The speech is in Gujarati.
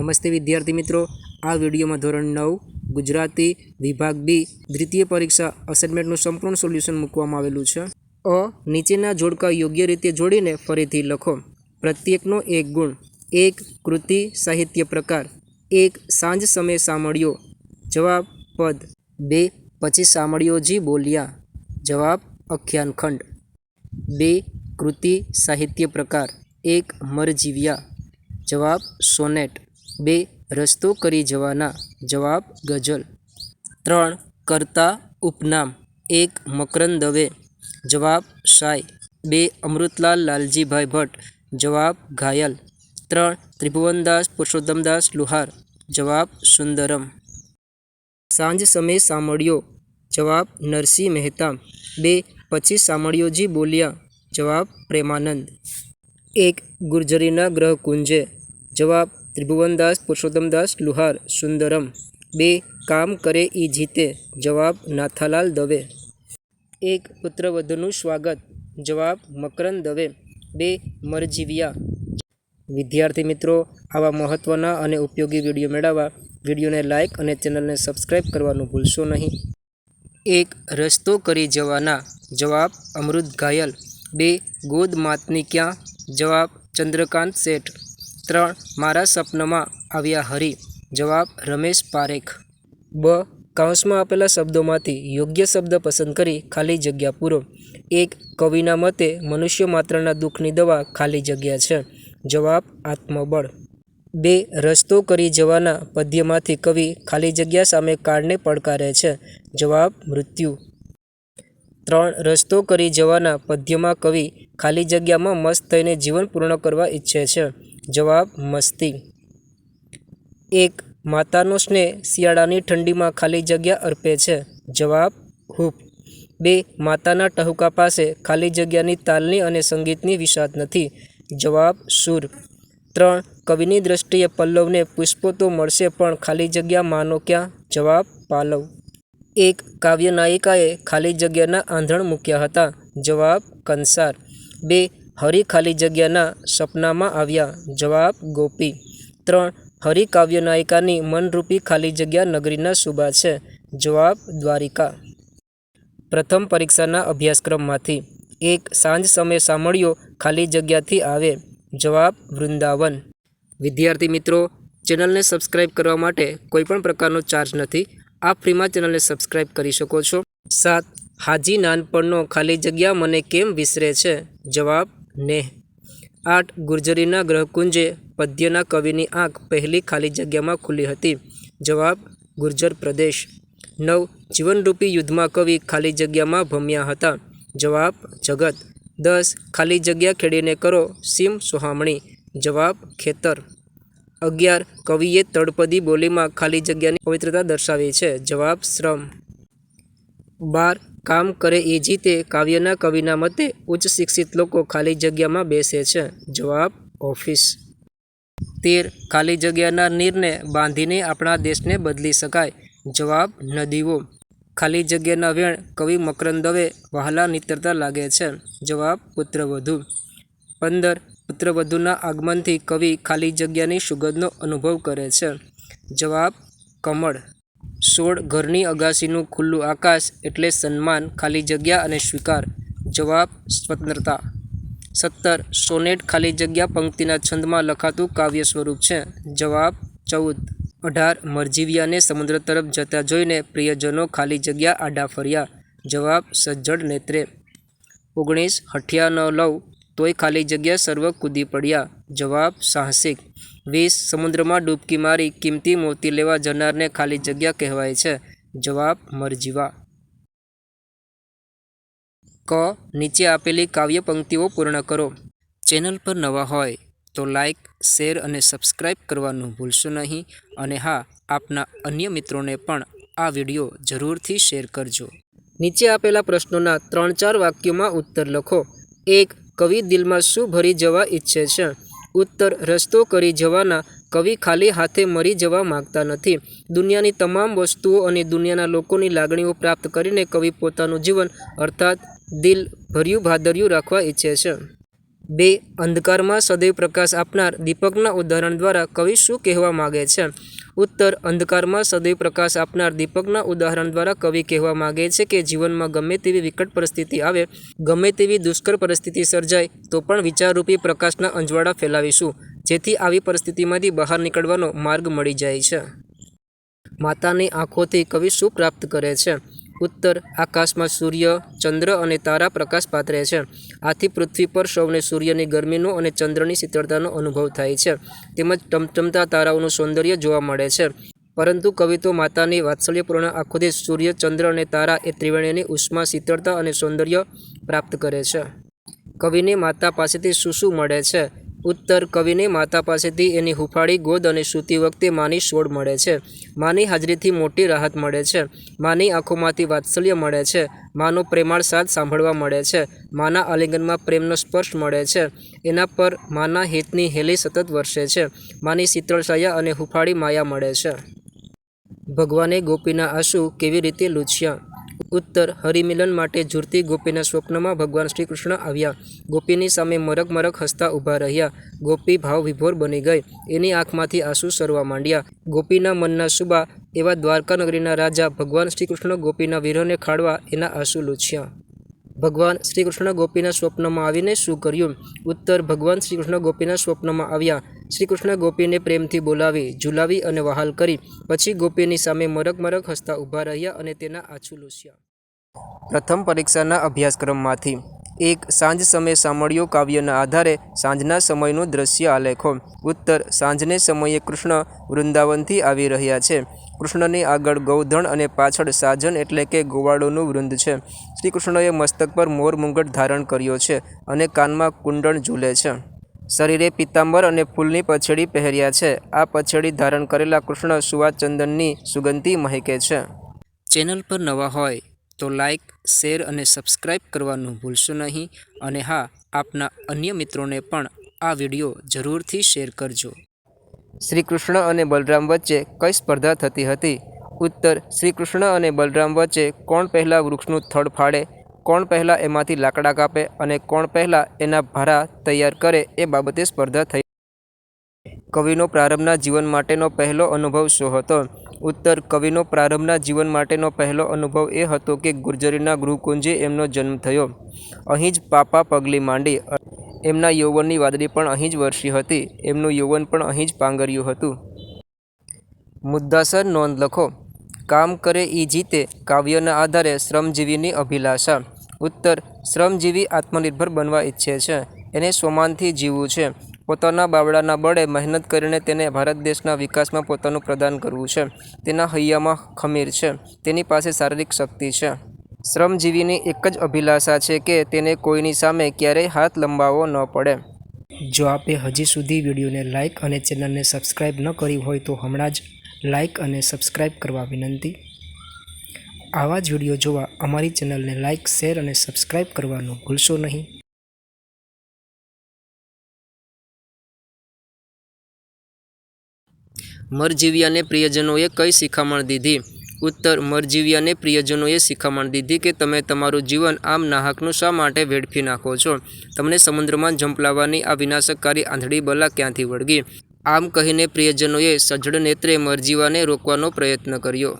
નમસ્તે વિદ્યાર્થી મિત્રો, આ વિડીયોમાં ધોરણ 9 ગુજરાતી વિભાગ બી દ્વિતીય પરીક્ષા અસાઇનમેન્ટનું સંપૂર્ણ સોલ્યુશન મૂકવામાં આવેલું છે. નીચેના જોડકા યોગ્ય રીતે જોડીને ફરીથી લખો. પ્રત્યેકનો એક ગુણ. 1. કૃતિ સાહિત્ય પ્રકાર. 1. સાંજ સમય સાંભળ્યો. જવાબ પદ. 2. પછી સાંભળ્યોજી બોલ્યા. જવાબ આખ્યાનખંડ. 2. કૃતિ સાહિત્ય પ્રકાર. 1. મરજીવ્યા. જવાબ સોનેટ. 2. રસ્તો કરી જવાના. જવાબ ગઝલ. 3. કર્તા ઉપનામ. 1. મકરંદ દવે. જવાબ શાય. 2. અમૃતલાલ લાલજીભાઈ ભટ્ટ. જવાબ ઘાયલ. 3. ત્રિભુવનદાસ પુરુષોત્તમદાસ લુહાર. જવાબ સુંદરમ. સાંજ સમય સાંભળ્યો. જવાબ નરસિંહ મહેતા. 2. પછી સાંભળ્યોજી બોલ્યા. જવાબ પ્રેમાનંદ. 1. ગુર્જરીના ગ્રહ કુંજે. જવાબ ત્રિભુવનદાસ પુરુષોત્તમદાસ લુહાર સુંદરમ. 2. કામ કરે ઈ જીતે. જવાબ નાથાલાલ દવે. 1. પુત્રવધુનું સ્વાગત. જવાબ મકરંદ દવે. 2. મરજીવ્યા. વિદ્યાર્થી મિત્રો, આવા મહત્ત્વના અને ઉપયોગી વિડીયો મેળવવા વિડીયોને લાઇક અને ચેનલને સબસ્ક્રાઈબ કરવાનું ભૂલશો નહીં. 1. રસ્તો કરી જવાના. જવાબ અમૃત ઘાયલ. 2. ગોદ માતની ક્યાં. જવાબ ચંદ્રકાંત શેઠ. 3. મારા સપનામાં આવ્યા હરી. જવાબ રમેશ પારેખ. બ. કૌંસમાં આપેલા શબ્દોમાંથી યોગ્ય શબ્દ પસંદ કરી ખાલી જગ્યા પૂરો. 1. કવિના મતે મનુષ્ય માત્રના દુઃખની દવા ખાલી જગ્યા છે. જવાબ આત્મબળ. 2. રસ્તો કરી જવાના પદ્યમાંથી કવિ ખાલી જગ્યા સામે કાળને પડકારે છે. જવાબ મૃત્યુ. 3. રસ્તો કરી જવાના પદ્યમાં કવિ ખાલી જગ્યામાં મસ્ત થઈને જીવન પૂર્ણ કરવા ઈચ્છે છે. જવાબ મસ્તી. 1. માતાનો સ્નેહ શિયાળાની ઠંડીમાં ખાલી જગ્યા અર્પે છે. જવાબ હૂંફ. 2. માતાના ટહુકા પાસે ખાલી જગ્યાની તાલની અને સંગીતની વિષાદ નથી. જવાબ સૂર. 3. કવિની દ્રષ્ટિએ પલ્લવને પુષ્પો તો મળશે પણ ખાલી જગ્યા માનો ક્યાં. જવાબ પાલવ. 1. કાવ્ય નાયિકાએ ખાલી જગ્યાના આંધણ મૂક્યા હતા. જવાબ કંસાર. 2. હરિ ખાલી જગ્યાના સપનામાં આવ્યા. જવાબ ગોપી. 3. હરિ કાવ્ય નાયિકાની મનરૂપી ખાલી જગ્યા નગરીના સુબા છે. જવાબ દ્વારિકા. પ્રથમ પરીક્ષાના અભ્યાસક્રમમાંથી. 1. સાંજ સમય સાંભળ્યો ખાલી જગ્યાથી આવે. જવાબ વૃંદાવન. વિદ્યાર્થી મિત્રો, ચેનલને સબસ્ક્રાઈબ કરવા માટે કોઈપણ પ્રકારનો ચાર્જ નથી. આપ ફ્રીમાં ચેનલને સબસ્ક્રાઈબ કરી શકો છો. 7. હાજી નાનપણનો ખાલી જગ્યા મને કેમ વિસરે છે. જવાબ નેહ. 8. ગુર્જરીના ગ્રહકુંજે પદ્યના કવિની આંખ પહેલી ખાલી જગ્યામાં ખુલી હતી. જવાબ ગુર્જર પ્રદેશ. 9. જીવનરૂપી યુદ્ધમાં કવિ ખાલી જગ્યામાં ભમ્યા હતા. જવાબ જગત. 10. ખાલી જગ્યા ખેડીને કરો સીમ સોહામણી. જવાબ ખેતર. 11. કવિએ તળપદી બોલીમાં ખાલી જગ્યાની પવિત્રતા દર્શાવી છે. જવાબ શ્રમ. 12. કામ કરે એ જીતે કાવ્યના કવિના મતે ઉચ્ચ શિક્ષિત લોકો ખાલી જગ્યામાં બેસે છે. જવાબ ઓફિસ. 13. ખાલી જગ્યાના નીરને બાંધીને આપણા દેશને બદલી શકાય. જવાબ નદીઓ. ખાલી જગ્યાના વેણ કવિ મકરંદ દવે વહાલા નીતરતા લાગે છે. જવાબ પુત્રવધુ. 15. પુત્રવધુના આગમનથી કવિ ખાલી જગ્યાની સુગંધનો અનુભવ કરે છે. જવાબ કમળ. 16. ઘરની અગાસીનું ખુલ્લું આકાશ એટલે સન્માન ખાલી જગ્યા અને સ્વીકાર. જવાબ સ્વતંત્રતા. 17. સોનેટ ખાલી જગ્યા પંક્તિના છંદમાં લખાતું કાવ્ય સ્વરૂપ છે. જવાબ 14. 18. મરજીવ્યાને સમુદ્ર તરફ જતા જોઈને પ્રિયજનો ખાલી જગ્યા આડા ફર્યા. જવાબ સજ્જડ નેત્રે. 19. હઠિયા ન લઉં તોય ખાલી જગ્યા સર્વ કૂદી પડ્યા. જવાબ સાહસિક. 20. સમુદ્રમાં ડૂબકી મારી કિંમતી મોતી લેવા જનારને ખાલી જગ્યા કહેવાય છે. જવાબ મરજીવા. ક. નીચે આપેલી કાવ્ય પંક્તિઓ પૂર્ણ કરો. ચેનલ પર નવા હોય તો લાઇક, શેર અને સબસ્ક્રાઈબ કરવાનું ભૂલશો નહીં. અને હા, આપના અન્ય મિત્રોને પણ આ વિડીયો જરૂરથી શેર કરજો. નીચે આપેલા પ્રશ્નોના 3-4 વાક્યોમાં ઉત્તર લખો. 1. કવિ દિલમાં શું ભરી જવા ઈચ્છે છે. ઉત્તર. રસ્તો કરી જવાના કવિ ખાલી હાથે મરી જવા માગતા નથી. દુનિયાની તમામ વસ્તુઓ અને દુનિયાના લોકોની લાગણીઓ પ્રાપ્ત કરીને કવિ પોતાનું જીવન અર્થાત દિલ ભર્યું ભાદર્યું રાખવા ઈચ્છે છે. 2. અંધકારમાં સદૈવ પ્રકાશ આપનાર દીપકના ઉદાહરણ દ્વારા કવિ શું કહેવા માગે છે? ઉત્તર. અંધકારમાં સદૈવ પ્રકાશ આપનાર દીપકના ઉદાહરણ દ્વારા કવિ કહેવા માગે છે કે જીવનમાં ગમે તેવી વિકટ પરિસ્થિતિ આવે, ગમે તેવી દુષ્કર પરિસ્થિતિ સર્જાય તો પણ વિચારરૂપી પ્રકાશના અંજવાળા ફેલાવીશું, જેથી આવી પરિસ્થિતિમાંથી બહાર નીકળવાનો માર્ગ મળી જાય છે. માતાની આંખોથી કવિ શું પ્રાપ્ત કરે છે? ઉત્તર. આકાશમાં સૂર્ય, ચંદ્ર અને તારા પ્રકાશ પાથરે છે. આથી પૃથ્વી પર સૌને સૂર્યની ગરમીનો અને ચંદ્રની શીતળતાનો અનુભવ થાય છે, તેમજ ટમટમતા તારાઓનું સૌંદર્ય જોવા મળે છે. પરંતુ કવિ તો માતાની વાત્સલ્યપૂર્ણ આંખોથી સૂર્ય, ચંદ્ર અને તારા એ ત્રિવેણીની ઉષ્મા, શીતળતા અને સૌંદર્ય પ્રાપ્ત કરે છે. કવિને માતા પાસેથી શું શું મળે છે? ઉત્તર. કવિને માતા પાસેથી એની હૂંફાળી ગોદ અને સૂતી વખતે માની સોડ મળે છે. માની હાજરીથી મોટી રાહત મળે છે. માની આંખોમાંથી વાત્સલ્ય મળે છે. માનો પ્રેમાળ સાદ સાંભળવા મળે છે. માના આલિંગનમાં પ્રેમનો સ્પર્શ મળે છે. એના પર માના હિતની હેલી સતત વરસે છે. માની શીતળ છાયા અને હૂંફાળી માયા મળે છે. ભગવાને ગોપીના આંસુ કેવી રીતે લૂછ્યા? ઉત્તર. હરિમિલન માટે ઝૂરતી ગોપીના સ્વપ્નમાં ભગવાન શ્રી કૃષ્ણ આવ્યા. ગોપીની સામે મરક મરક હસતા ઊભા રહ્યા. ગોપી ભાવ વિભોર બની ગઈ. એની આંખમાંથી આંસુ સરવા માંડ્યા. ગોપીના મનના સુબા એવા દ્વારકા નગરીના રાજા ભગવાન શ્રી કૃષ્ણ ગોપીના વિરહને ખાળવા એના આંસુ લૂછ્યા. ભગવાન શ્રી કૃષ્ણ ગોપીના સ્વપ્નમાં આવીને શું કર્યું? ઉત્તર. ભગવાન શ્રી કૃષ્ણ ગોપીના સ્વપ્નમાં આવ્યા. શ્રી કૃષ્ણ ગોપીને પ્રેમથી બોલાવી, ઝુલાવી અને વહાલ કરી. પછી ગોપીની સામે મરક મરક હસતા ઊભા રહ્યા અને તેના આંસુ લૂછ્યા. પ્રથમ પરીક્ષાના અભ્યાસક્રમમાંથી 1. સાંજ સમયે સાંભળ્યો કાવ્યના આધારે સાંજના સમયનું દ્રશ્ય આલેખો. ઉત્તર. સાંજને સમયે કૃષ્ણ વૃંદાવનથી આવી રહ્યા છે. કૃષ્ણની આગળ ગૌધણ અને પાછળ સાજન એટલે કે ગોવાળોનું વૃંદ છે. શ્રી કૃષ્ણએ મસ્તક પર મોર મુંગટ ધારણ કર્યો છે અને કાનમાં કુંડળ ઝૂલે છે. શરીરે પિતાંબર અને ફૂલની પછેડી પહેર્યા છે. આ પછેડી ધારણ કરેલા કૃષ્ણ સુવાચંદનની સુગંધી મહેકે છે. ચેનલ પર નવા હોય તો લાઇક, શેર અને સબસ્ક્રાઇબ કરવાનું ભૂલશો નહીં. અને હા, આપના અન્ય મિત્રોને પણ આ વિડીયો જરૂરથી શેર કરજો. શ્રી કૃષ્ણ અને બલરામ વચ્ચે કઈ સ્પર્ધા થતી હતી? ઉત્તર. શ્રી કૃષ્ણ અને બલરામ વચ્ચે કોણ પહેલાં વૃક્ષનું થડ ફાડે, કોણ પહેલાં એમાંથી લાકડા કાપે અને કોણ પહેલાં એના ભારા તૈયાર કરે એ બાબતે સ્પર્ધા થઈ. કવિનો પ્રારંભના જીવન માટેનો પહેલો અનુભવ શો હતો? ઉત્તર. કવિનો પ્રારંભના જીવન માટેનો પહેલો અનુભવ એ હતો કે ગુર્જરીના ગૃહકુંજે એમનો જન્મ થયો. અહીં જ પાપા પગલી માંડી. એમના યૌવનની વાદળી પણ અહીં જ વરસી હતી. એમનું યૌવન પણ અહીં જ પાંગર્યું હતું. મુદ્દાસર નોંધ લખો. કામ કરે ઈ જીતે કાવ્યના આધારે શ્રમજીવીની અભિલાષા. ઉત્તર. શ્રમજીવી આત્મનિર્ભર બનવા ઈચ્છે છે. એને સ્વમાનથી જીવવું છે. પોતાના બાવડાના બળે મહેનત કરીને તેને ભારત દેશના વિકાસમાં પોતાનું પ્રદાન કરવું છે. તેના હૈયામાં ખમીર છે. તેની પાસે શારીરિક શક્તિ છે. શ્રમજીવીની એક જ અભિલાષા છે કે તેને કોઈની સામે ક્યારેય હાથ લંબાવવો ન પડે. જો આપે હજી સુધી વિડીયોને લાઇક અને ચેનલને સબસ્ક્રાઇબ ન કરી હોય તો હમણાં જ લાઇક અને સબસ્ક્રાઇબ કરવા વિનંતી. આવા જ વિડીયો જોવા અમારી ચેનલને લાઇક, શેર અને સબસ્ક્રાઇબ કરવાનું ભૂલશો નહીં. મરજીવ્યાને પ્રિયજનોએ કઈ શિખામણ દીધી? ઉત્તર. મરજીવ્યાને પ્રિયજનોએ શિખામણ દીધી કે તમે તમારું જીવન આમ નાહકનું શા માટે વેડફી નાખો છો? તમને સમુદ્રમાં ઝંપલાવવાની આ વિનાશકારી આંધળી બલા ક્યાંથી વળગી? આમ કહીને પ્રિયજનોએ સજ્જડ નેત્રે મરજીવાને રોકવાનો પ્રયત્ન કર્યો.